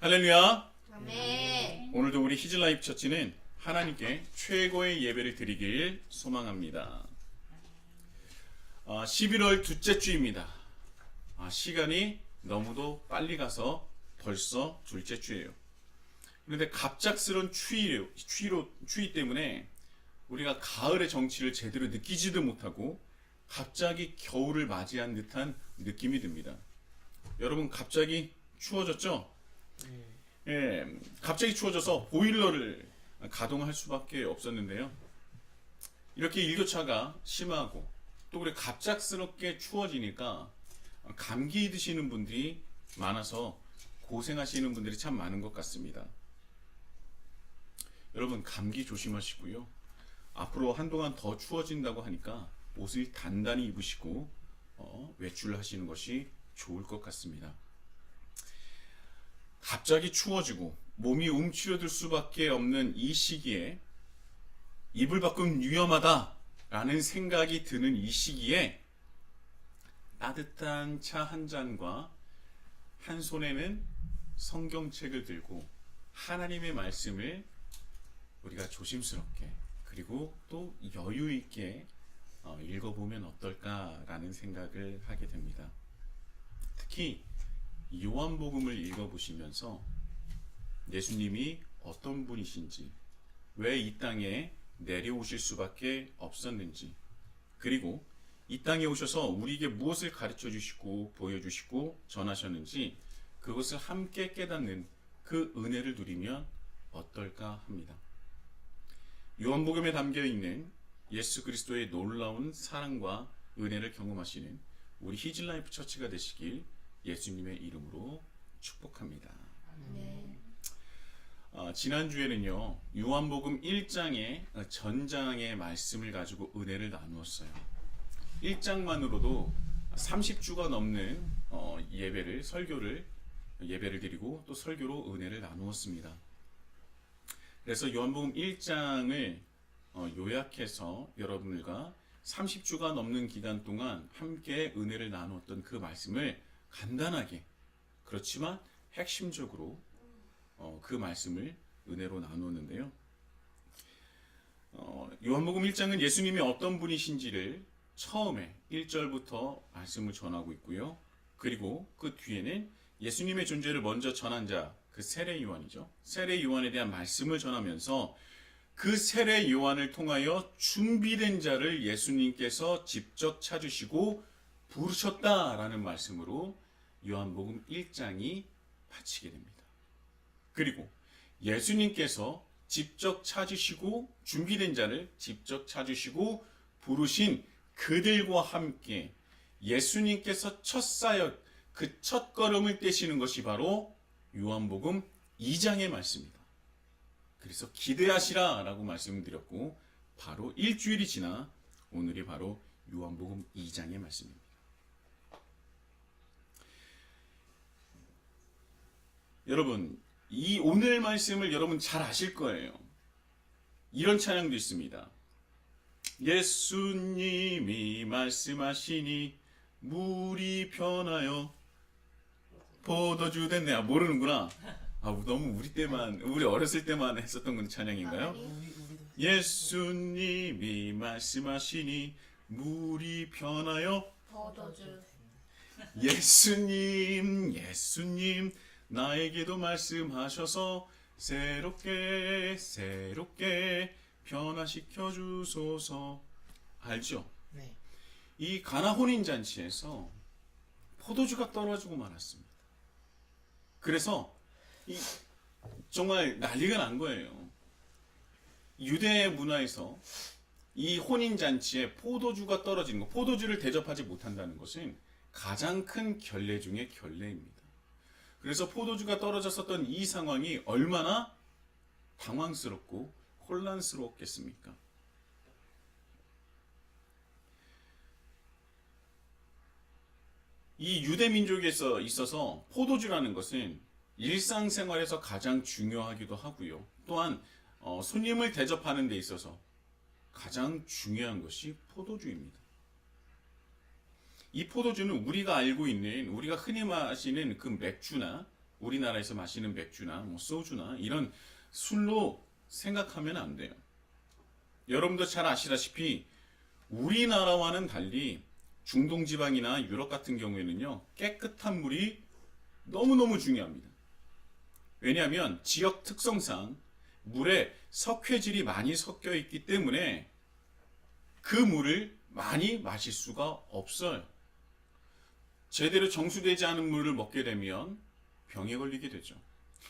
할렐루야. 아멘. 오늘도 우리 히즐라이프 처치는 하나님께 최고의 예배를 드리길 소망합니다. 11월 둘째 주입니다. 시간이 너무도 빨리 가서 벌써 둘째 주예요. 그런데 갑작스러운 추위 때문에 우리가 가을의 정취를 제대로 느끼지도 못하고 갑자기 겨울을 맞이한 듯한 느낌이 듭니다. 여러분, 갑자기 추워졌죠? 예, 갑자기 추워져서 보일러를 가동할 수밖에 없었는데요. 이렇게 일교차가 심하고 또 그래 갑작스럽게 추워지니까 감기 드시는 분들이 많아서 고생하시는 분들이 참 많은 것 같습니다. 여러분, 감기 조심하시고요. 앞으로 한동안 더 추워진다고 하니까 옷을 단단히 입으시고 외출을 하시는 것이 좋을 것 같습니다. 갑자기 추워지고 몸이 움츠러들 수밖에 없는 이 시기에 이불 밖은 위험하다라는 생각이 드는 이 시기에 따뜻한 차 한 잔과 한 손에는 성경책을 들고 하나님의 말씀을 우리가 조심스럽게 그리고 또 여유 있게 읽어보면 어떨까라는 생각을 하게 됩니다. 특히 요한복음을 읽어보시면서 예수님이 어떤 분이신지, 왜 이 땅에 내려오실 수밖에 없었는지, 그리고 이 땅에 오셔서 우리에게 무엇을 가르쳐 주시고 보여주시고 전하셨는지 그것을 함께 깨닫는 그 은혜를 누리면 어떨까 합니다. 요한복음에 담겨있는 예수 그리스도의 놀라운 사랑과 은혜를 경험하시는 우리 히즐라이프 처치가 되시길 예수님의 이름으로 축복합니다. 네. 지난주에는요, 요한복음 1장의 전장의 말씀을 가지고 은혜를 나누었어요. 1장만으로도 30주가 넘는 예배를 드리고 또 설교로 은혜를 나누었습니다. 그래서 요한복음 1장을 요약해서 여러분들과 30주가 넘는 기간 동안 함께 은혜를 나누었던 그 말씀을 간단하게, 그렇지만 핵심적으로 그 말씀을 은혜로 나누었는데요. 요한복음 1장은 예수님이 어떤 분이신지를 처음에 1절부터 말씀을 전하고 있고요. 그리고 그 뒤에는 예수님의 존재를 먼저 전한 자, 그 세례 요한이죠. 세례 요한에 대한 말씀을 전하면서 그 세례 요한을 통하여 준비된 자를 예수님께서 직접 찾으시고 부르셨다라는 말씀으로 요한복음 1장이 마치게 됩니다. 그리고 예수님께서 직접 찾으시고 준비된 자를 직접 찾으시고 부르신 그들과 함께 예수님께서 첫 사역, 그 첫 걸음을 떼시는 것이 바로 요한복음 2장의 말씀입니다. 그래서 기대하시라 라고 말씀드렸고 바로 일주일이 지나 오늘이 바로 요한복음 2장의 말씀입니다. 여러분, 이 오늘 말씀을 여러분 잘 아실 거예요. 이런 찬양도 있습니다. 예수님이 말씀하시니 물이 변하여 포도주 됐네. 모르는구나. 너무 우리 어렸을 때만 했었던 건 찬양인가요? 예수님이 말씀하시니 물이 변하여 포도주. 예수님 나에게도 말씀하셔서 새롭게 변화시켜 주소서. 알죠? 네. 이 가나 혼인잔치에서 포도주가 떨어지고 말았습니다. 그래서 정말 난리가 난 거예요. 유대 문화에서 이 혼인잔치에 포도주가 떨어지는 것, 포도주를 대접하지 못한다는 것은 가장 큰 결례 중의 결례입니다. 그래서 포도주가 떨어졌었던 이 상황이 얼마나 당황스럽고 혼란스러웠겠습니까? 이 유대 민족에 있어서 포도주라는 것은 일상생활에서 가장 중요하기도 하고요. 또한 손님을 대접하는 데 있어서 가장 중요한 것이 포도주입니다. 이 포도주는 우리가 알고 있는, 우리가 흔히 마시는 그 맥주나 우리나라에서 마시는 맥주나 뭐 소주나 이런 술로 생각하면 안 돼요. 여러분도 잘 아시다시피 우리나라와는 달리 중동 지방이나 유럽 같은 경우에는요, 깨끗한 물이 너무너무 중요합니다. 왜냐하면 지역 특성상 물에 석회질이 많이 섞여 있기 때문에 그 물을 많이 마실 수가 없어요. 제대로 정수되지 않은 물을 먹게 되면 병에 걸리게 되죠.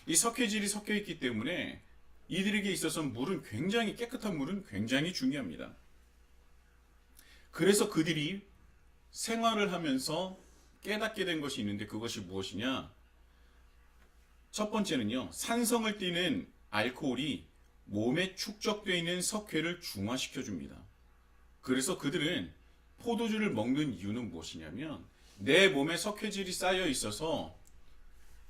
이 석회질이 섞여 있기 때문에 이들에게 있어서 물은 굉장히 깨끗한 물은 굉장히 중요합니다. 그래서 그들이 생활을 하면서 깨닫게 된 것이 있는데 그것이 무엇이냐? 첫 번째는요, 산성을 띠는 알코올이 몸에 축적되어 있는 석회를 중화시켜 줍니다. 그래서 그들은 포도주를 먹는 이유는 무엇이냐면 내 몸에 석회질이 쌓여 있어서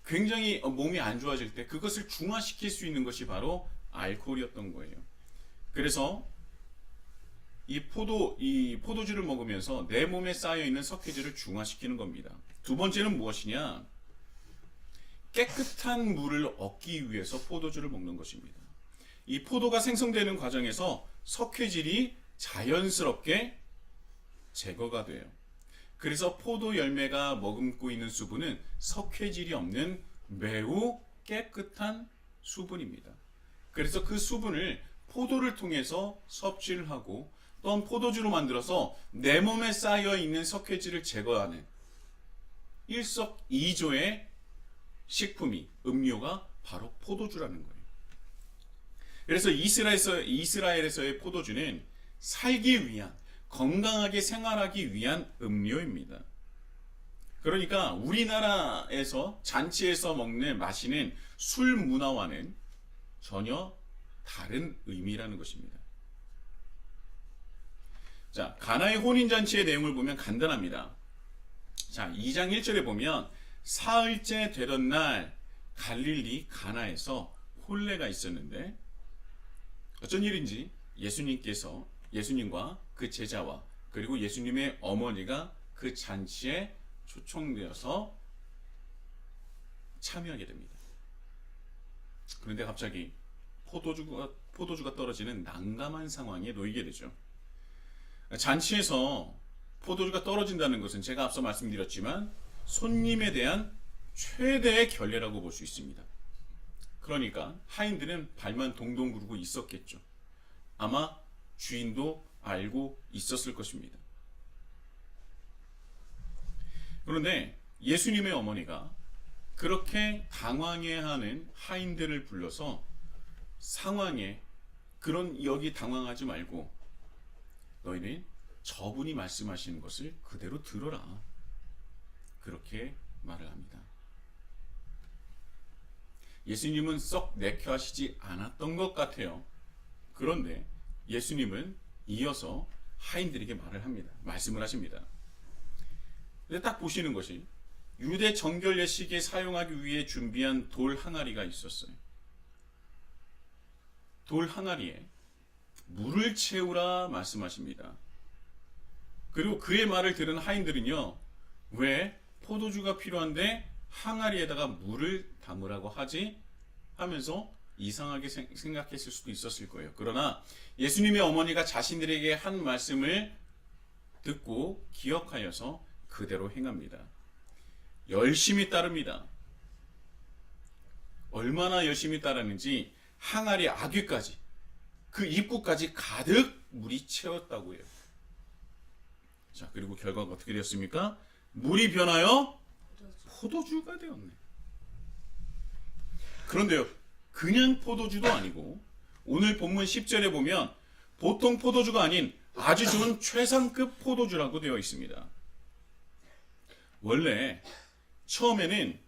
굉장히 몸이 안 좋아질 때 그것을 중화시킬 수 있는 것이 바로 알코올이었던 거예요. 그래서 이 포도주를 먹으면서 내 몸에 쌓여 있는 석회질을 중화시키는 겁니다. 두 번째는 무엇이냐? 깨끗한 물을 얻기 위해서 포도주를 먹는 것입니다. 이 포도가 생성되는 과정에서 석회질이 자연스럽게 제거가 돼요. 그래서 포도 열매가 머금고 있는 수분은 석회질이 없는 매우 깨끗한 수분입니다. 그래서 그 수분을 포도를 통해서 섭취를 하고 또한 포도주로 만들어서 내 몸에 쌓여 있는 석회질을 제거하는 일석이조의 식품이 음료가 바로 포도주라는 거예요. 그래서 이스라엘에서의 포도주는 살기 위한, 건강하게 생활하기 위한 음료입니다. 그러니까 우리나라에서 잔치에서 마시는 술 문화와는 전혀 다른 의미라는 것입니다. 자, 가나의 혼인잔치의 내용을 보면 간단합니다. 자, 2장 1절에 보면 사흘째 되던 날 갈릴리 가나에서 혼례가 있었는데 어쩐 일인지 예수님과 그 제자와 그리고 예수님의 어머니가 그 잔치에 초청되어서 참여하게 됩니다. 그런데 갑자기 포도주가 떨어지는 난감한 상황에 놓이게 되죠. 잔치에서 포도주가 떨어진다는 것은 제가 앞서 말씀드렸지만 손님에 대한 최대의 결례라고 볼 수 있습니다. 그러니까 하인들은 발만 동동 구르고 있었겠죠. 아마 주인도 알고 있었을 것입니다. 그런데 예수님의 어머니가 그렇게 당황해하는 하인들을 불러서 상황에 여기 당황하지 말고 너희는 저분이 말씀하시는 것을 그대로 들어라. 그렇게 말을 합니다. 예수님은 썩 내켜하시지 않았던 것 같아요. 그런데 예수님은 이어서 하인들에게 말씀을 하십니다. 근데 딱 보시는 것이 유대 정결 예식에 사용하기 위해 준비한 돌 항아리가 있었어요. 돌 항아리에 물을 채우라 말씀하십니다. 그리고 그의 말을 들은 하인들은요, 왜 포도주가 필요한데 항아리에다가 물을 담으라고 하지? 하면서 이상하게 생각했을 수도 있었을 거예요. 그러나 예수님의 어머니가 자신들에게 한 말씀을 듣고 기억하여서 그대로 행합니다. 열심히 따릅니다. 얼마나 열심히 따르는지 항아리 아귀까지 그 입구까지 가득 물이 채웠다고 해요. 자, 그리고 결과가 어떻게 되었습니까? 물이 변하여 포도주가 되었네. 그런데요, 그냥 포도주도 아니고 오늘 본문 10절에 보면 보통 포도주가 아닌 아주 좋은 최상급 포도주라고 되어 있습니다. 원래 처음에는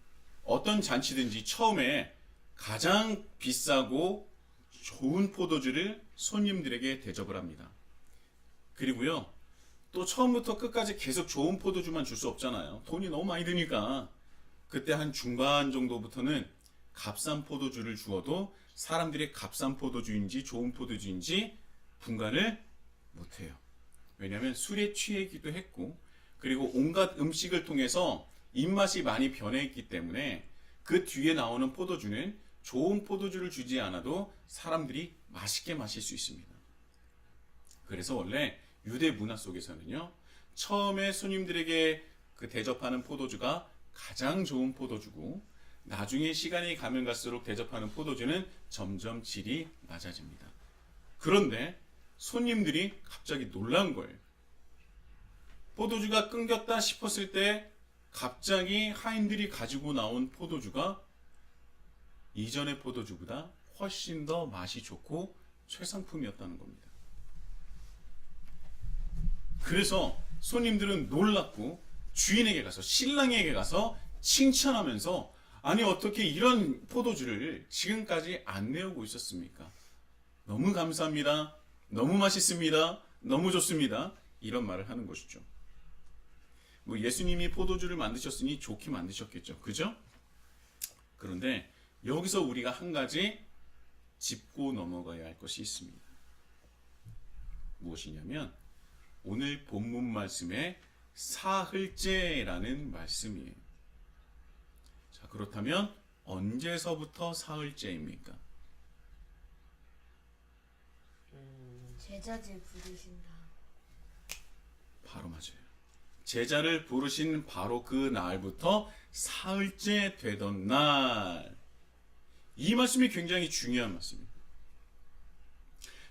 어떤 잔치든지 처음에 가장 비싸고 좋은 포도주를 손님들에게 대접을 합니다. 그리고요, 또 처음부터 끝까지 계속 좋은 포도주만 줄 수 없잖아요. 돈이 너무 많이 드니까 그때 한 중반 정도부터는 값싼 포도주를 주어도 사람들이 값싼 포도주인지 좋은 포도주인지 분간을 못해요. 왜냐하면 술에 취해기도 했고 그리고 온갖 음식을 통해서 입맛이 많이 변해있기 때문에 그 뒤에 나오는 포도주는 좋은 포도주를 주지 않아도 사람들이 맛있게 마실 수 있습니다. 그래서 원래 유대 문화 속에서는요, 처음에 손님들에게 그 대접하는 포도주가 가장 좋은 포도주고, 나중에 시간이 가면 갈수록 대접하는 포도주는 점점 질이 낮아집니다. 그런데 손님들이 갑자기 놀란 거예요. 포도주가 끊겼다 싶었을 때 갑자기 하인들이 가지고 나온 포도주가 이전의 포도주보다 훨씬 더 맛이 좋고 최상품이었다는 겁니다. 그래서 손님들은 놀랐고 주인에게 가서, 신랑에게 가서 칭찬하면서, 아니 어떻게 이런 포도주를 지금까지 안 내오고 있었습니까? 너무 감사합니다. 너무 맛있습니다. 너무 좋습니다. 이런 말을 하는 것이죠. 뭐 예수님이 포도주를 만드셨으니 좋게 만드셨겠죠. 그죠? 그런데 여기서 우리가 한 가지 짚고 넘어가야 할 것이 있습니다. 무엇이냐면 오늘 본문 말씀에 사흘째라는 말씀이에요. 자, 그렇다면 언제서부터 사흘째입니까? 제자들 부르신다. 바로 맞아요. 제자를 부르신 바로 그 날부터 사흘째 되던 날. 이 말씀이 굉장히 중요한 말씀입니다.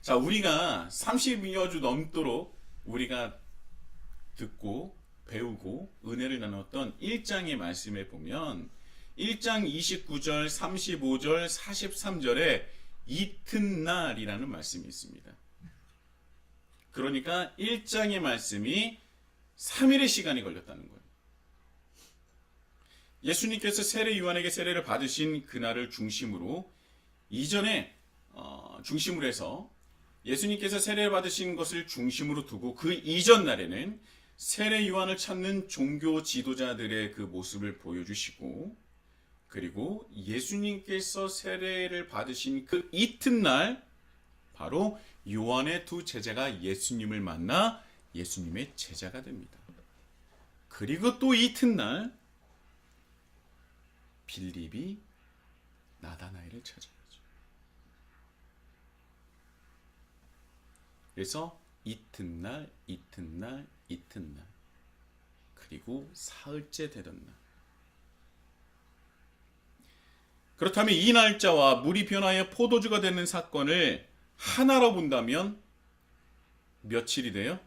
자, 우리가 30여 주 넘도록 우리가 듣고 배우고 은혜를 나눴던 1장의 말씀에 보면 1장 29절, 35절, 43절에 이튿날이라는 말씀이 있습니다. 그러니까 1장의 말씀이 3일의 시간이 걸렸다는 거예요. 예수님께서 세례 요한에게 세례를 받으신 그날을 중심으로 이전에 중심으로 해서 예수님께서 세례를 받으신 것을 중심으로 두고 그 이전 날에는 세례 요한을 찾는 종교 지도자들의 그 모습을 보여주시고, 그리고 예수님께서 세례를 받으신 그 이튿날 바로 요한의 두 제자가 예수님을 만나 예수님의 제자가 됩니다. 그리고 또 이튿날 빌립이 나다나엘을 찾아가죠. 그래서 이튿날, 이튿날, 이튿날, 그리고 사흘째 되던 날. 그렇다면 이 날짜와 물이 변하여 포도주가 되는 사건을 하나로 본다면 며칠이 돼요?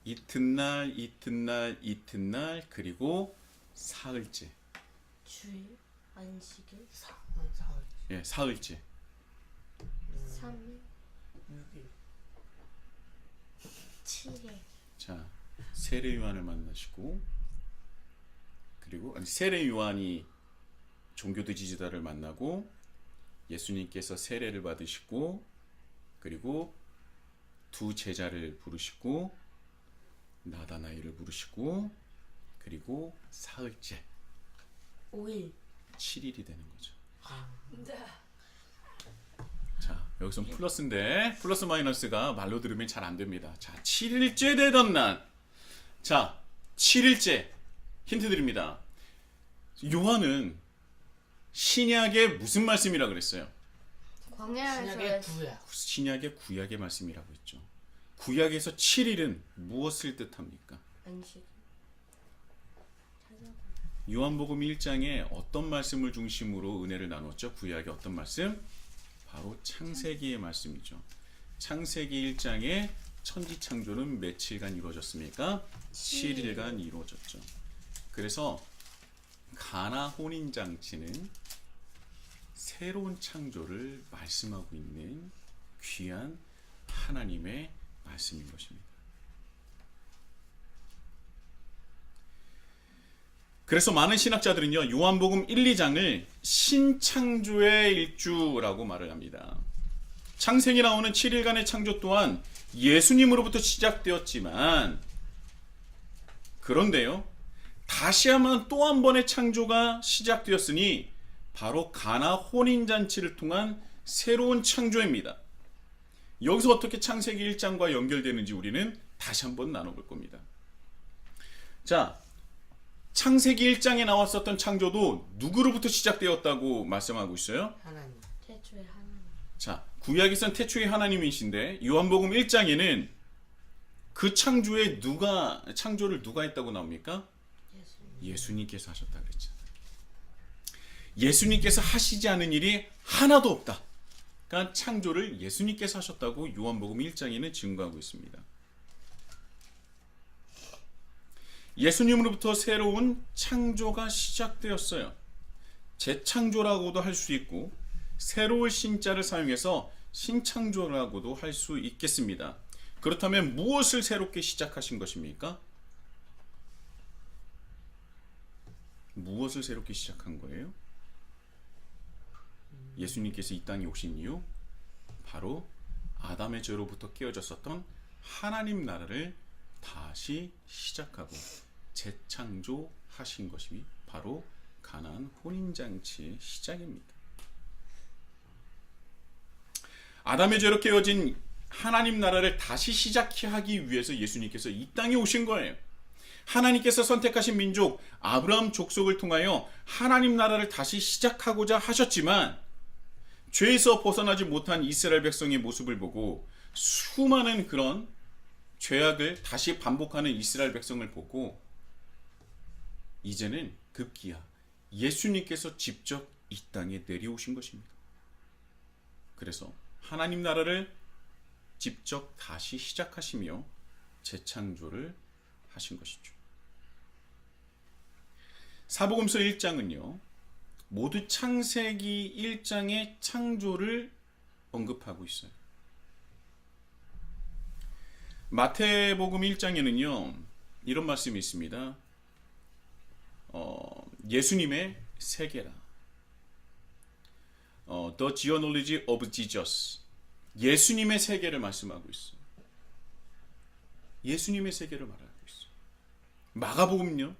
이튿날, 이튿날, 이튿날, 그리고 사흘째. 주일, 안식일, 사흘, 예, 사흘째. 3일, 6일. 7일. 자, 세례 요한을 만나시고, 그리고 세례 요한이 종교 지도자를 만나고 예수님께서 세례를 받으시고, 그리고 두 제자를 부르시고 나다나엘을 부르시고, 그리고 사흘째 5일. 7일이 되는 거죠. 네. 자, 여기선 플러스인데 플러스 마이너스가 말로 들으면 잘 안 됩니다. 자, 7일째 되던 날. 자, 7일째 힌트 드립니다. 요한은 신약의 무슨 말씀이라 그랬어요? 광야에서 신약의 구약. 신약의 구약의 말씀이라고 했죠. 구약에서 7일은 무엇을 뜻합니까? 안식일. 요한복음 1장에 어떤 말씀을 중심으로 은혜를 나눴죠? 구약의 어떤 말씀? 바로 창세기의 말씀이죠. 창세기 1장에 천지 창조는 며칠간 이루어졌습니까? 7일간 이루어졌죠. 그래서 가나 혼인 잔치는 새로운 창조를 말씀하고 있는 귀한 하나님의 말씀인 것입니다. 그래서 많은 신학자들은요, 요한복음 1, 2장을 신창조의 일주라고 말을 합니다. 창세기 나오는 7일간의 창조 또한 예수님으로부터 시작되었지만, 그런데요, 다시 한번 또 한 번의 창조가 시작되었으니 바로 가나 혼인잔치를 통한 새로운 창조입니다. 여기서 어떻게 창세기 1장과 연결되는지 우리는 다시 한번 나눠볼 겁니다. 자, 창세기 1장에 나왔었던 창조도 누구로부터 시작되었다고 말씀하고 있어요? 하나님. 태초에 하나님. 자, 구약에선 태초의 하나님이신데 요한복음 1장에는 그 창조를 누가 했다고 나옵니까? 예수님께서 하셨다 그랬잖아요. 예수님께서 하시지 않은 일이 하나도 없다. 그러니까 창조를 예수님께서 하셨다고 요한복음 1장에는 증거하고 있습니다. 예수님으로부터 새로운 창조가 시작되었어요. 재창조라고도 할 수 있고 새로운 신자를 사용해서 신창조라고도 할 수 있겠습니다. 그렇다면 무엇을 새롭게 시작하신 것입니까? 무엇을 새롭게 시작한 거예요? 예수님께서 이 땅에 오신 이유 바로 아담의 죄로부터 깨어졌었던 하나님 나라를 다시 시작하고 재창조하신 것이 바로 가나안 혼인잔치의 시작입니다. 아담의 죄로 깨어진 하나님 나라를 다시 시작하기 위해서 예수님께서 이 땅에 오신 거예요. 하나님께서 선택하신 민족 아브라함 족속을 통하여 하나님 나라를 다시 시작하고자 하셨지만 죄에서 벗어나지 못한 이스라엘 백성의 모습을 보고 수많은 그런 죄악을 다시 반복하는 이스라엘 백성을 보고 이제는 급기야 예수님께서 직접 이 땅에 내려오신 것입니다. 그래서 하나님 나라를 직접 다시 시작하시며 재창조를 하신 것이죠. 사복음서 1장은요. 모두 창세기 1장의 창조를 언급하고 있어요. 마태복음 1장에는요. 이런 말씀이 있습니다. 예수님의 세계라. The genealogy of Jesus. 예수님의 세계를 말씀하고 있어요. 예수님의 세계를 말하고 있어요. 마가복음요.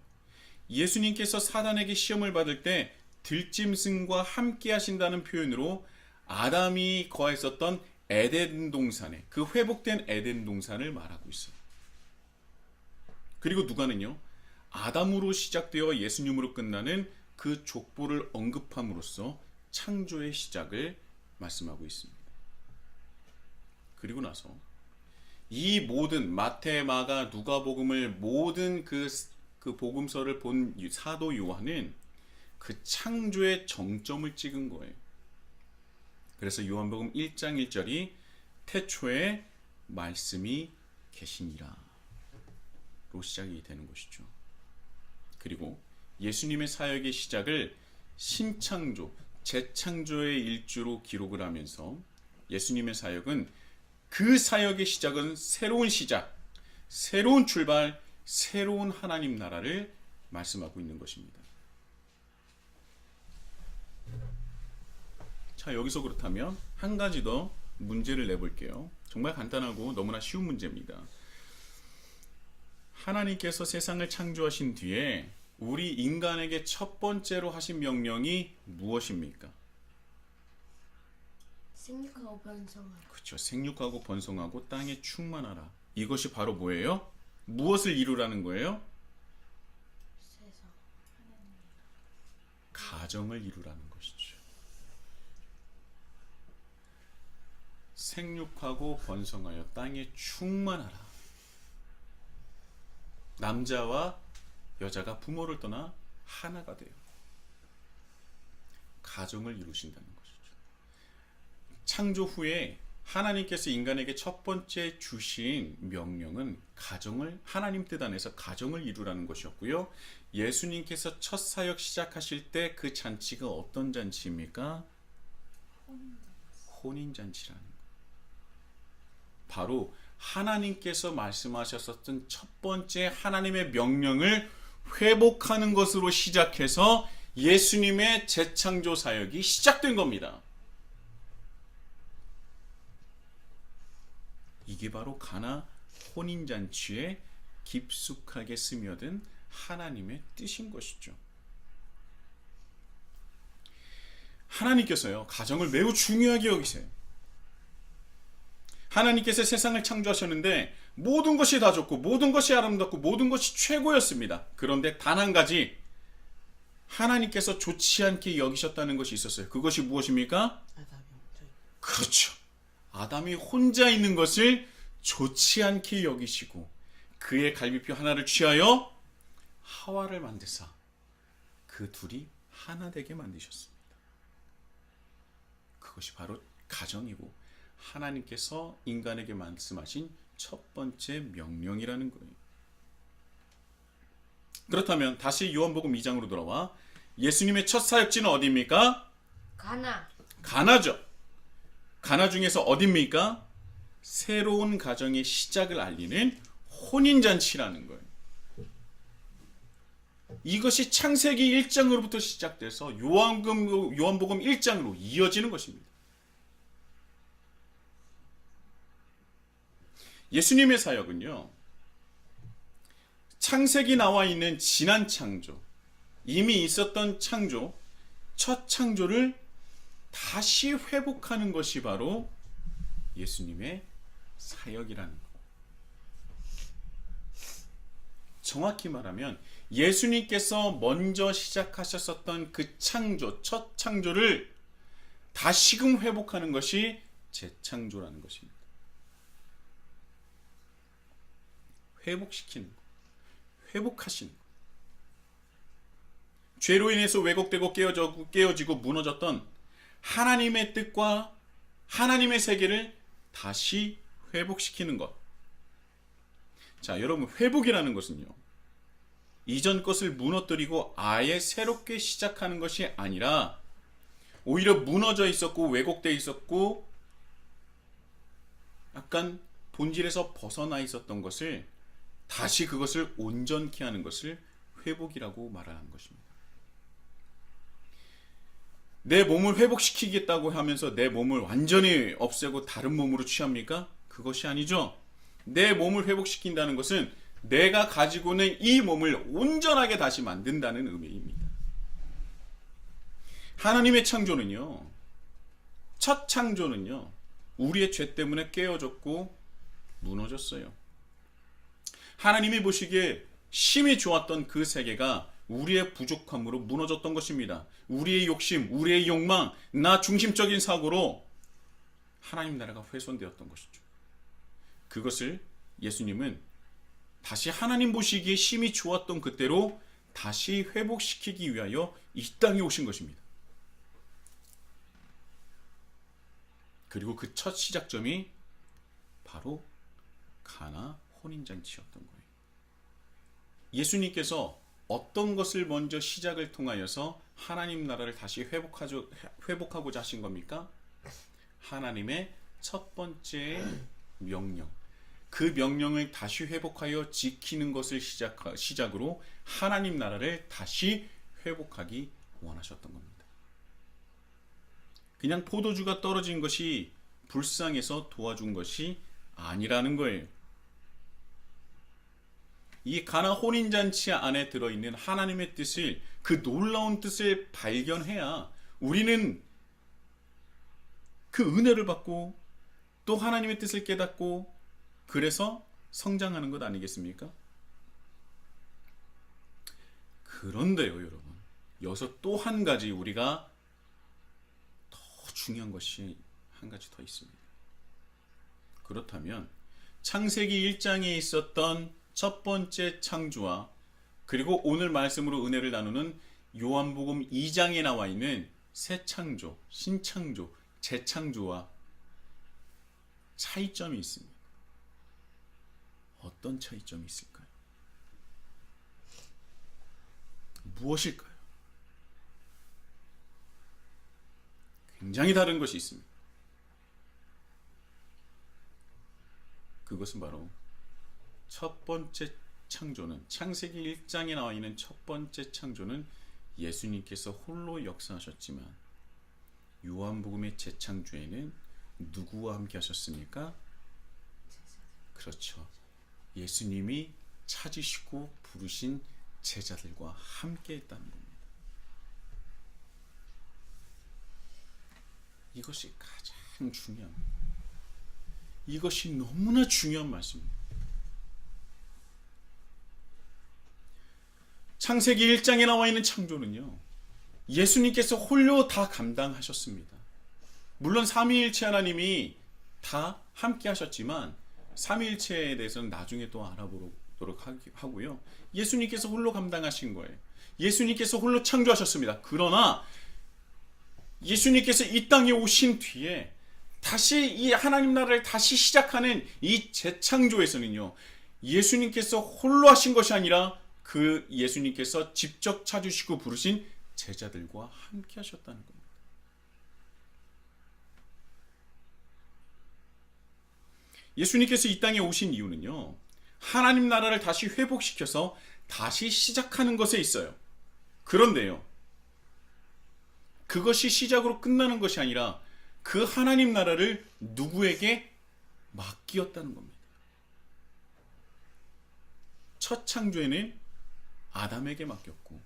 예수님께서 사단에게 시험을 받을 때 들짐승과 함께 하신다는 표현으로 아담이 거했었던 에덴 동산에 그 회복된 에덴 동산을 말하고 있어요. 그리고 누가는요. 아담으로 시작되어 예수님으로 끝나는 그 족보를 언급함으로써 창조의 시작을 말씀하고 있습니다. 그리고 나서 이 모든 마태, 마가, 누가복음을 모든 그 복음서를 본 사도 요한은 그 창조의 정점을 찍은 거예요. 그래서 요한복음 1장 1절이 태초에 말씀이 계시니라 로 시작이 되는 것이죠. 그리고 예수님의 사역의 시작을 신창조, 재창조의 일주로 기록을 하면서 예수님의 사역은 그 사역의 시작은 새로운 시작, 새로운 출발, 새로운 하나님 나라를 말씀하고 있는 것입니다. 자, 여기서 그렇다면 한 가지 더 문제를 내볼게요. 정말 간단하고 너무나 쉬운 문제입니다. 하나님께서 세상을 창조하신 뒤에 우리 인간에게 첫 번째로 하신 명령이 무엇입니까? 생육하고 번성하라. 그렇죠. 생육하고 번성하고 땅에 충만하라. 이것이 바로 뭐예요? 무엇을 이루라는 거예요? 세상. 가정을 이루라는 것이죠. 생육하고 번성하여 땅에 충만하라. 남자와 여자가 부모를 떠나 하나가 돼요. 가정을 이루신다는 것이죠. 창조 후에 하나님께서 인간에게 첫 번째 주신 명령은 가정을, 하나님 뜻 안에서 가정을 이루라는 것이었고요. 예수님께서 첫 사역 시작하실 때 그 잔치가 어떤 잔치입니까? 혼인잔치라는 것. 바로 하나님께서 말씀하셨었던 첫 번째 하나님의 명령을 회복하는 것으로 시작해서 예수님의 재창조 사역이 시작된 겁니다. 이게 바로 가나 혼인잔치에 깊숙하게 스며든 하나님의 뜻인 것이죠. 하나님께서요, 가정을 매우 중요하게 여기세요. 하나님께서 세상을 창조하셨는데 모든 것이 다 좋고 모든 것이 아름답고 모든 것이 최고였습니다. 그런데 단 한 가지 하나님께서 좋지 않게 여기셨다는 것이 있었어요. 그것이 무엇입니까? 아담이 혼자 있고. 그렇죠. 아담이 혼자 있는 것을 좋지 않게 여기시고 그의 갈비뼈 하나를 취하여 하와를 만드사 그 둘이 하나 되게 만드셨습니다. 그것이 바로 가정이고 하나님께서 인간에게 말씀하신 첫 번째 명령이라는 거예요. 그렇다면 다시 요한복음 2장으로 돌아와 예수님의 첫 사역지는 어디입니까? 가나. 가나죠. 가나 중에서 어디입니까? 새로운 가정의 시작을 알리는 혼인잔치라는 거예요. 이것이 창세기 1장으로부터 시작돼서 요한복음 1장으로 이어지는 것입니다. 예수님의 사역은요, 창세기 나와 있는 지난 창조, 이미 있었던 창조, 첫 창조를 다시 회복하는 것이 바로 예수님의 사역이라는 것. 정확히 말하면 예수님께서 먼저 시작하셨었던 그 창조, 첫 창조를 다시금 회복하는 것이 재창조라는 것입니다. 회복시키는 것, 회복하시는 것. 죄로 인해서 왜곡되고 깨어지고 무너졌던 하나님의 뜻과 하나님의 세계를 다시 회복시키는 것. 자, 여러분, 회복이라는 것은요, 이전 것을 무너뜨리고 아예 새롭게 시작하는 것이 아니라 오히려 무너져 있었고 왜곡되어 있었고 약간 본질에서 벗어나 있었던 것을 다시 그것을 온전케 하는 것을 회복이라고 말하는 것입니다. 내 몸을 회복시키겠다고 하면서 내 몸을 완전히 없애고 다른 몸으로 취합니까? 그것이 아니죠. 내 몸을 회복시킨다는 것은 내가 가지고 있는 이 몸을 온전하게 다시 만든다는 의미입니다. 하나님의 창조는요, 첫 창조는요, 우리의 죄 때문에 깨어졌고 무너졌어요. 하나님이 보시기에 심히 좋았던 그 세계가 우리의 부족함으로 무너졌던 것입니다. 우리의 욕심, 우리의 욕망, 나 중심적인 사고로 하나님 나라가 훼손되었던 것이죠. 그것을 예수님은 다시 하나님 보시기에 심히 좋았던 그때로 다시 회복시키기 위하여 이 땅에 오신 것입니다. 그리고 그 첫 시작점이 바로 가나 혼인잔치였던 거예요. 예수님께서 어떤 것을 먼저 시작을 통하여서 하나님 나라를 다시 회복하고자 하신 겁니까? 하나님의 첫 번째 명령. 그 명령을 다시 회복하여 지키는 것을 시작으로 하나님 나라를 다시 회복하기 원하셨던 겁니다. 그냥 포도주가 떨어진 것이 불쌍해서 도와준 것이 아니라는 거예요. 이 가나 혼인잔치 안에 들어있는 하나님의 뜻을, 그 놀라운 뜻을 발견해야 우리는 그 은혜를 받고 또 하나님의 뜻을 깨닫고 그래서 성장하는 것 아니겠습니까? 그런데요, 여러분, 여기서 또 한 가지 우리가 더 중요한 것이 한 가지 더 있습니다. 그렇다면 창세기 1장에 있었던 첫 번째 창조와 그리고 오늘 말씀으로 은혜를 나누는 요한복음 2장에 나와 있는 새 창조, 신창조, 재창조와 차이점이 있습니다. 어떤 차이점이 있을까요? 무엇일까요? 굉장히 다른 것이 있습니다. 그것은 바로 첫 번째 창조는, 창세기 1장에 나와 있는 첫 번째 창조는 예수님께서 홀로 역사하셨지만 요한복음의 재창조에는 누구와 함께 하셨습니까? 그렇죠. 예수님이 찾으시고 부르신 제자들과 함께 했다는 겁니다. 이것이 가장 중요합니다. 이것이 너무나 중요한 말씀입니다. 창세기 1장에 나와 있는 창조는요, 예수님께서 홀로 다 감당하셨습니다. 물론 삼위일체 하나님이 다 함께 하셨지만 삼위일체에 대해서는 나중에 또 알아보도록 하고요. 예수님께서 홀로 감당하신 거예요. 예수님께서 홀로 창조하셨습니다. 그러나 예수님께서 이 땅에 오신 뒤에 다시 이 하나님 나라를 다시 시작하는 이 재창조에서는요, 예수님께서 홀로 하신 것이 아니라 그 예수님께서 직접 찾으시고 부르신 제자들과 함께 하셨다는 겁니다. 예수님께서 이 땅에 오신 이유는요, 하나님 나라를 다시 회복시켜서 다시 시작하는 것에 있어요. 그런데요, 그것이 시작으로 끝나는 것이 아니라 그 하나님 나라를 누구에게 맡기었다는 겁니다. 첫 창조에는 아담에게 맡겼고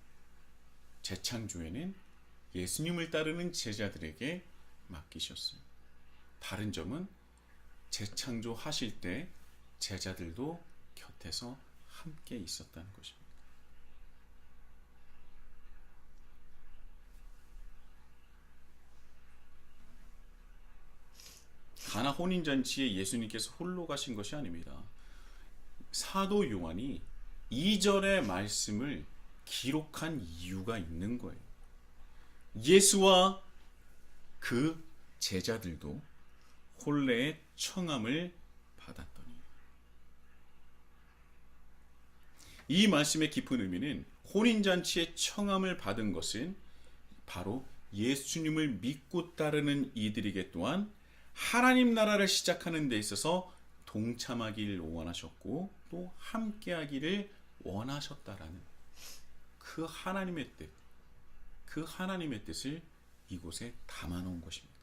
재창조에는 예수님을 따르는 제자들에게 맡기셨어요. 다른 점은 재창조하실 때 제자들도 곁에서 함께 있었다는 것입니다. 가나 혼인잔치에 예수님께서 홀로 가신 것이 아닙니다. 사도 요한이 2절의 말씀을 기록한 이유가 있는 거예요. 예수와 그 제자들도 혼례의 청함을 받았더니. 이 말씀의 깊은 의미는 혼인잔치의 청함을 받은 것은 바로 예수님을 믿고 따르는 이들에게 또한 하나님 나라를 시작하는 데 있어서 동참하기를 원하셨고 또 함께하기를 원하셨다라는 그 하나님의 뜻, 그 하나님의 뜻을 이곳에 담아놓은 것입니다.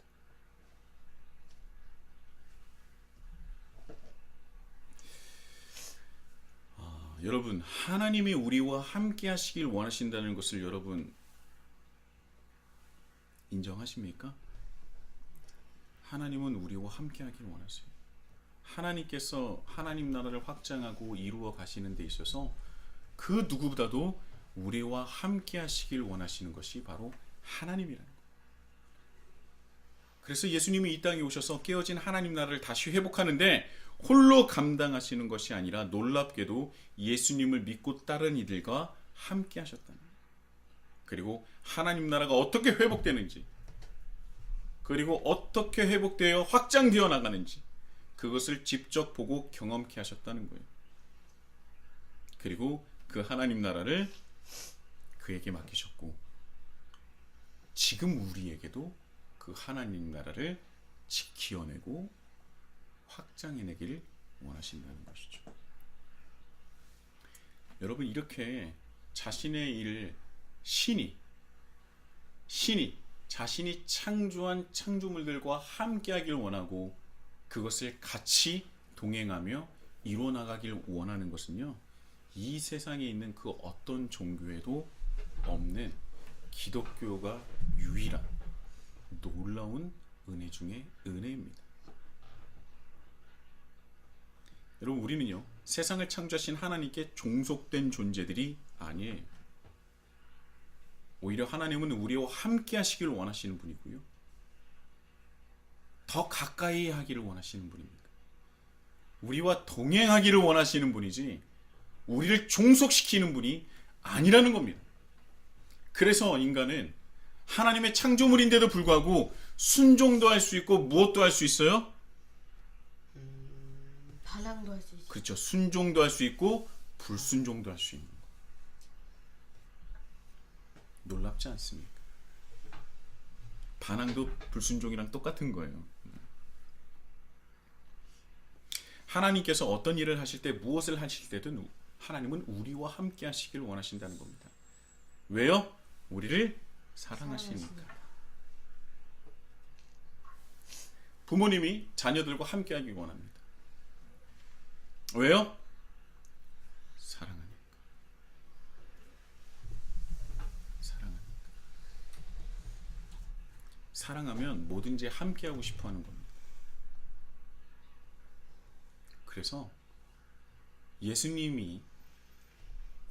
여러분, 하나님이 우리와 함께 하시길 원하신다는 것을 여러분 인정하십니까? 하나님은 우리와 함께 하길 원하세요. 하나님께서 하나님 나라를 확장하고 이루어 가시는 데 있어서 그 누구보다도 우리와 함께 하시길 원하시는 것이 바로 하나님이라는 거예요. 그래서 예수님이 이 땅에 오셔서 깨어진 하나님 나라를 다시 회복하는데 홀로 감당하시는 것이 아니라 놀랍게도 예수님을 믿고 따른 이들과 함께 하셨다는 거예요. 그리고 하나님 나라가 어떻게 회복되는지, 그리고 어떻게 회복되어 확장되어 나가는지 그것을 직접 보고 경험케 하셨다는 거예요. 그리고 그 하나님 나라를 그에게 맡기셨고 지금 우리에게도 그 하나님 나라를 지키어내고 확장해내기를 원하신다는 것이죠. 여러분, 이렇게 자신의 일을 신이 자신이 창조한 창조물들과 함께하길 원하고 그것을 같이 동행하며 이루어나가길 원하는 것은요, 이 세상에 있는 그 어떤 종교에도 없는 기독교가 유일한 놀라운 은혜 중에 은혜입니다. 여러분, 우리는요, 세상을 창조하신 하나님께 종속된 존재들이 아니에요. 오히려 하나님은 우리와 함께 하시기를 원하시는 분이고요, 더 가까이 하기를 원하시는 분입니다. 우리와 동행하기를 원하시는 분이지 우리를 종속시키는 분이 아니라는 겁니다. 그래서 인간은 하나님의 창조물인데도 불구하고 순종도 할 수 있고 무엇도 할 수 있어요? 반항도 할 수 있어요. 그렇죠. 순종도 할 수 있고 불순종도 할 수 있는 거. 놀랍지 않습니까? 반항도 불순종이랑 똑같은 거예요. 하나님께서 어떤 일을 하실 때, 무엇을 하실 때든 하나님은 우리와 함께 하시길 원하신다는 겁니다. 왜요? 우리를 사랑하시니까. 부모님이 자녀들과 함께 하길 원합니다. 왜요? 사랑하니까. 사랑하면 뭐든지 함께 하고 싶어 하는 겁니다. 그래서 예수님이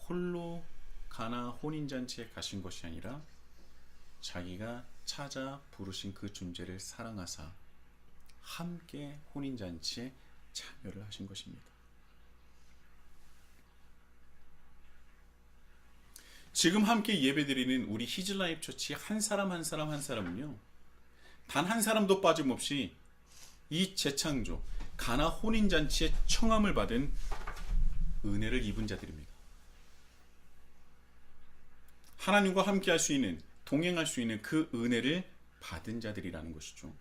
홀로 가나 혼인잔치에 가신 것이 아니라 자기가 찾아 부르신 그 존재를 사랑하사 함께 혼인잔치에 참여를 하신 것입니다. 지금 함께 예배드리는 우리 히즐라이프 처치 한 사람 한 사람은요, 단 한 사람도 빠짐없이 이 재창조 가나 혼인잔치의 청함을 받은 은혜를 입은 자들입니다. 하나님과 함께 할 수 있는, 동행할 수 있는 그 은혜를 받은 자들이라는 것이죠.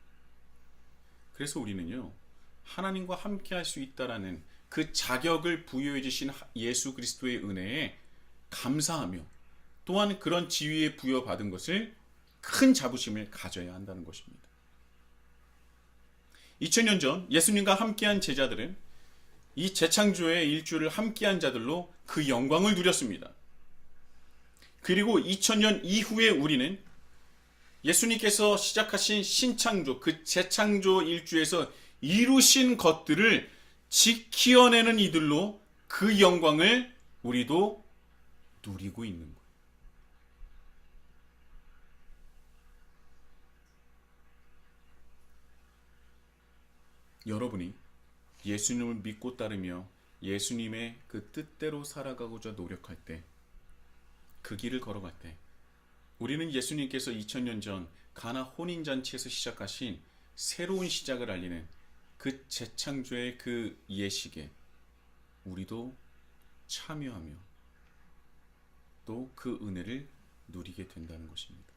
그래서 우리는요, 하나님과 함께 할 수 있다라는 그 자격을 부여해 주신 예수 그리스도의 은혜에 감사하며 또한 그런 지위에 부여받은 것을 큰 자부심을 가져야 한다는 것입니다. 2000년 전 예수님과 함께한 제자들은 이 재창조의 일주를 함께한 자들로 그 영광을 누렸습니다. 그리고 2000년 이후에 우리는 예수님께서 시작하신 신창조, 그 재창조 일주에서 이루신 것들을 지키어내는 이들로 그 영광을 우리도 누리고 있는 거예요. 여러분이 예수님을 믿고 따르며 예수님의 그 뜻대로 살아가고자 노력할 때, 그 길을 걸어갈 때, 우리는 예수님께서 2000년 전 가나 혼인잔치에서 시작하신 새로운 시작을 알리는 그 재창조의 그 예식에 우리도 참여하며 또 그 은혜를 누리게 된다는 것입니다.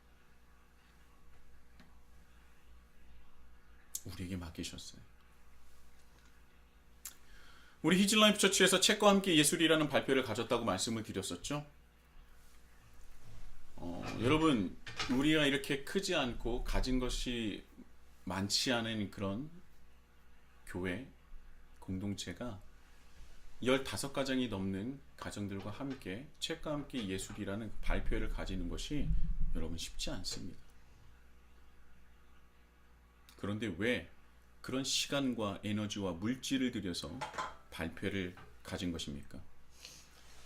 우리에게 맡기셨어요. 우리 히즐라이프 처치에서 책과 함께 예술이라는 발표를 가졌다고 말씀을 드렸었죠. 여러분, 우리가 이렇게 크지 않고 가진 것이 많지 않은 그런 교회 공동체가 15가정이 넘는 가정들과 함께 책과 함께 예술이라는 발표회를 가지는 것이 여러분 쉽지 않습니다. 그런데 왜 그런 시간과 에너지와 물질을 들여서 발표를 가진 것입니까?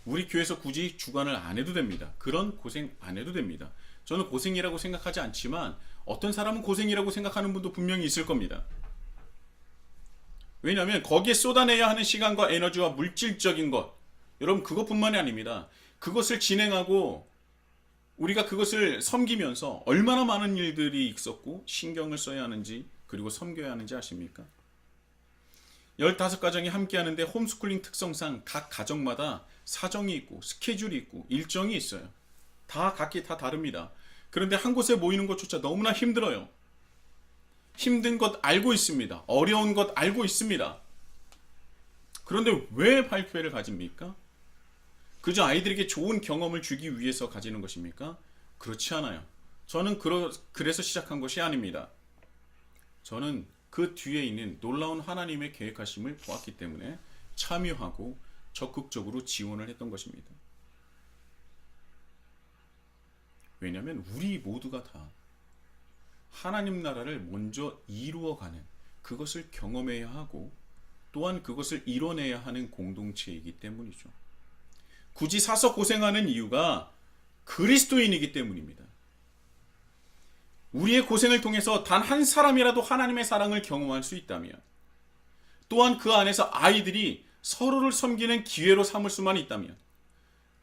우리 교회에서 굳이 주관을 안 해도 됩니다. 그런 고생 안 해도 됩니다. 저는 고생이라고 생각하지 않지만 어떤 사람은 고생이라고 생각하는 분도 분명히 있을 겁니다. 왜냐하면 거기에 쏟아내야 하는 시간과 에너지와 물질적인 것, 여러분 그것뿐만이 아닙니다. 그것을 진행하고 우리가 그것을 섬기면서 얼마나 많은 일들이 있었고 신경을 써야 하는지, 그리고 섬겨야 하는지 아십니까? 15가정이 함께 하는데 홈스쿨링 특성상 각 가정마다 사정이 있고 스케줄이 있고 일정이 있어요. 다 각기 다 다릅니다. 그런데 한 곳에 모이는 것조차 너무나 힘들어요. 힘든 것 알고 있습니다. 어려운 것 알고 있습니다. 그런데 왜 발표회를 가집니까? 그저 아이들에게 좋은 경험을 주기 위해서 가지는 것입니까? 그렇지 않아요. 저는 그래서 시작한 것이 아닙니다. 저는 그 뒤에 있는 놀라운 하나님의 계획하심을 보았기 때문에 참여하고 적극적으로 지원을 했던 것입니다. 왜냐하면 우리 모두가 다 하나님 나라를 먼저 이루어가는, 그것을 경험해야 하고 또한 그것을 이뤄내야 하는 공동체이기 때문이죠. 굳이 사서 고생하는 이유가 그리스도인이기 때문입니다. 우리의 고생을 통해서 단 한 사람이라도 하나님의 사랑을 경험할 수 있다면, 또한 그 안에서 아이들이 서로를 섬기는 기회로 삼을 수만 있다면,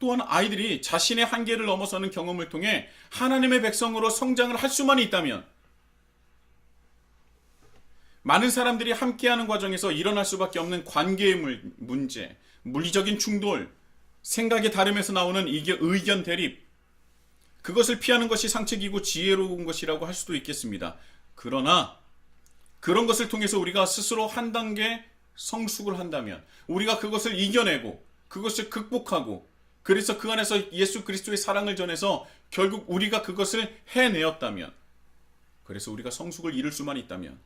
또한 아이들이 자신의 한계를 넘어서는 경험을 통해 하나님의 백성으로 성장을 할 수만 있다면, 많은 사람들이 함께하는 과정에서 일어날 수밖에 없는 관계의 문제, 물리적인 충돌, 생각의 다름에서 나오는 이게 의견 대립, 그것을 피하는 것이 상책이고 지혜로운 것이라고 할 수도 있겠습니다. 그러나 그런 것을 통해서 우리가 스스로 한 단계 성숙을 한다면, 우리가 그것을 이겨내고 그것을 극복하고, 그래서 그 안에서 예수 그리스도의 사랑을 전해서 결국 우리가 그것을 해내었다면, 그래서 우리가 성숙을 이룰 수만 있다면,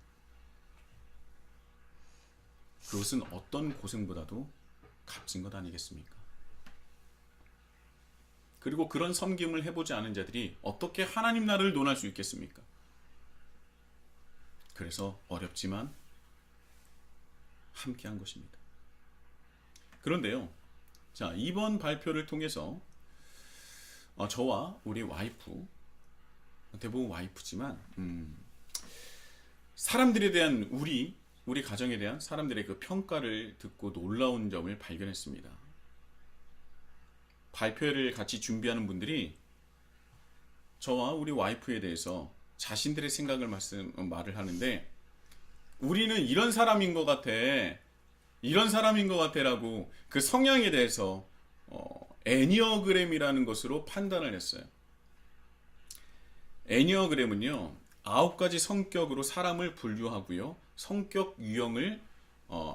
그것은 어떤 고생보다도 값진 것 아니겠습니까? 그리고 그런 섬김을 해보지 않은 자들이 어떻게 하나님 나라를 논할 수 있겠습니까? 그래서 어렵지만 함께한 것입니다. 그런데요, 자, 이번 발표를 통해서 저와 우리 와이프, 대부분 와이프지만 사람들에 대한 우리 가정에 대한 사람들의 그 평가를 듣고 놀라운 점을 발견했습니다. 발표회를 같이 준비하는 분들이 저와 우리 와이프에 대해서 자신들의 생각을 말을 하는데, 우리는 이런 사람인 것 같아, 이런 사람인 것 같아라고 그 성향에 대해서 애니어그램이라는 것으로 판단을 했어요. 애니어그램은요, 9가지 성격으로 사람을 분류하고요, 성격 유형을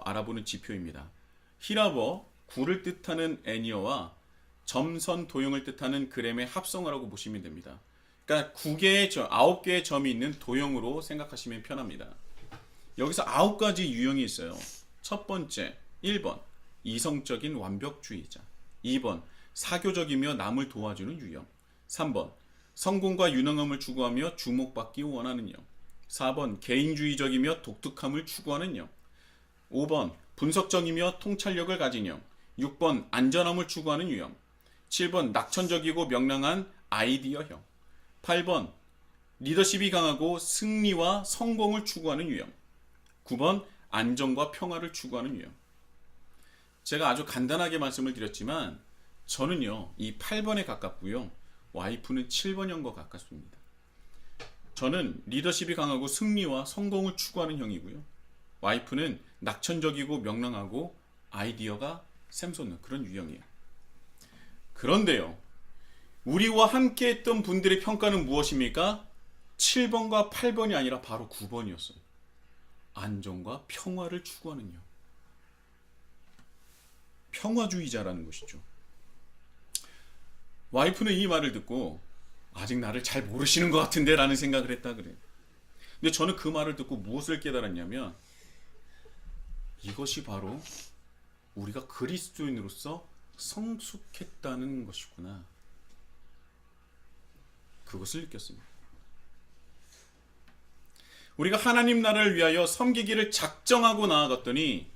알아보는 지표입니다. 히라버, 구를 뜻하는 애니어와 점선 도형을 뜻하는 그램의 합성어라고 보시면 됩니다. 그러니까 9개의 점이 있는 도형으로 생각하시면 편합니다. 여기서 9가지 유형이 있어요. 첫 번째, 1번 이성적인 완벽주의자, 2번 사교적이며 남을 도와주는 유형, 3번 성공과 유능함을 추구하며 주목받기 원하는 형, 4번 개인주의적이며 독특함을 추구하는 형, 5번 분석적이며 통찰력을 가진 형, 6번 안전함을 추구하는 유형, 7번 낙천적이고 명랑한 아이디어형, 8번 리더십이 강하고 승리와 성공을 추구하는 유형, 9번 안정과 평화를 추구하는 유형. 제가 아주 간단하게 말씀을 드렸지만 저는요, 이 8번에 가깝고요, 와이프는 7번형과 가깝습니다. 저는 리더십이 강하고 승리와 성공을 추구하는 형이고요, 와이프는 낙천적이고 명랑하고 아이디어가 샘솟는 그런 유형이에요. 그런데요, 우리와 함께 했던 분들의 평가는 무엇입니까? 7번과 8번이 아니라 바로 9번이었어요. 안정과 평화를 추구하는 형. 평화주의자라는 것이죠. 와이프는 이 말을 듣고 아직 나를 잘 모르시는 것 같은데 라는 생각을 했다 그래요. 근데 저는 그 말을 듣고 무엇을 깨달았냐면, 이것이 바로 우리가 그리스도인으로서 성숙했다는 것이구나, 그것을 느꼈습니다. 우리가 하나님 나라를 위하여 섬기기를 작정하고 나아갔더니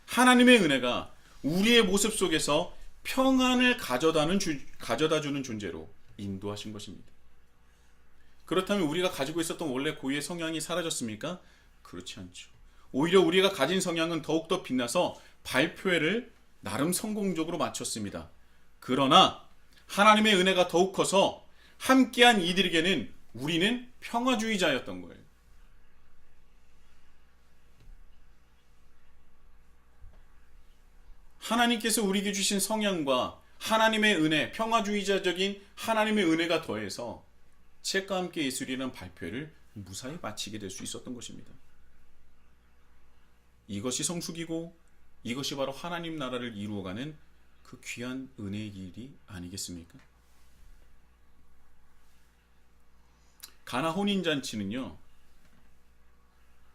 하나님의 은혜가 우리의 모습 속에서 평안을 가져다 주는 존재로 인도하신 것입니다. 그렇다면 우리가 가지고 있었던 원래 고유의 성향이 사라졌습니까? 그렇지 않죠. 오히려 우리가 가진 성향은 더욱더 빛나서 발표회를 나름 성공적으로 마쳤습니다. 그러나 하나님의 은혜가 더욱 커서 함께한 이들에게는 우리는 평화주의자였던 거예요. 하나님께서 우리에게 주신 성향과 하나님의 은혜, 평화주의자적인 하나님의 은혜가 더해서 책과 함께 예술이라는 발표를 무사히 마치게 될 수 있었던 것입니다. 이것이 성숙이고 이것이 바로 하나님 나라를 이루어가는 그 귀한 은혜의 길이 아니겠습니까? 가나 혼인잔치는요,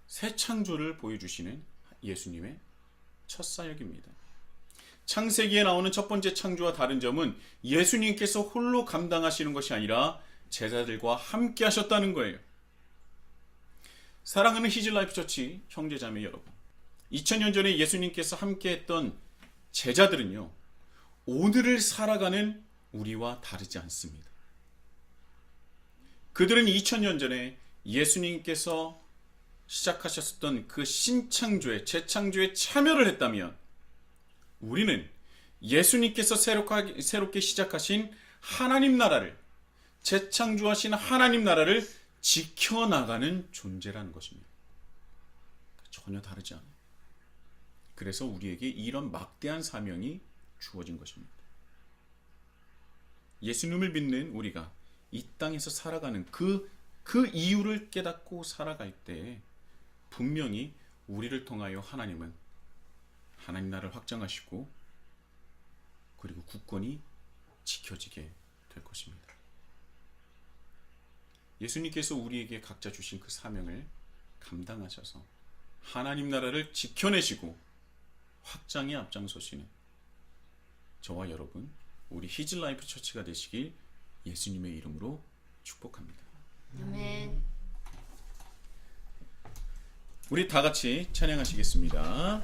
새 창조를 보여주시는 예수님의 첫 사역입니다. 창세기에 나오는 첫 번째 창조와 다른 점은 예수님께서 홀로 감당하시는 것이 아니라 제자들과 함께 하셨다는 거예요. 사랑하는 히즐라이프 처치 형제자매 여러분, 2000년 전에 예수님께서 함께 했던 제자들은요, 오늘을 살아가는 우리와 다르지 않습니다. 그들은 2000년 전에 예수님께서 시작하셨던 그 신창조의, 재창조에 참여를 했다면, 우리는 예수님께서 새롭게 시작하신 하나님 나라를, 재창조하신 하나님 나라를 지켜나가는 존재라는 것입니다. 전혀 다르지 않아요. 그래서 우리에게 이런 막대한 사명이 주어진 것입니다. 예수님을 믿는 우리가 이 땅에서 살아가는 그 이유를 깨닫고 살아갈 때 분명히 우리를 통하여 하나님은 하나님 나라를 확장하시고 그리고 국권이 지켜지게 될 것입니다. 예수님께서 우리에게 각자 주신 그 사명을 감당하셔서 하나님 나라를 지켜내시고 확장에 앞장서시는 저와 여러분, 우리 히즐라이프 처치가 되시길 예수님의 이름으로 축복합니다. 아멘. 우리 다 같이 찬양하시겠습니다.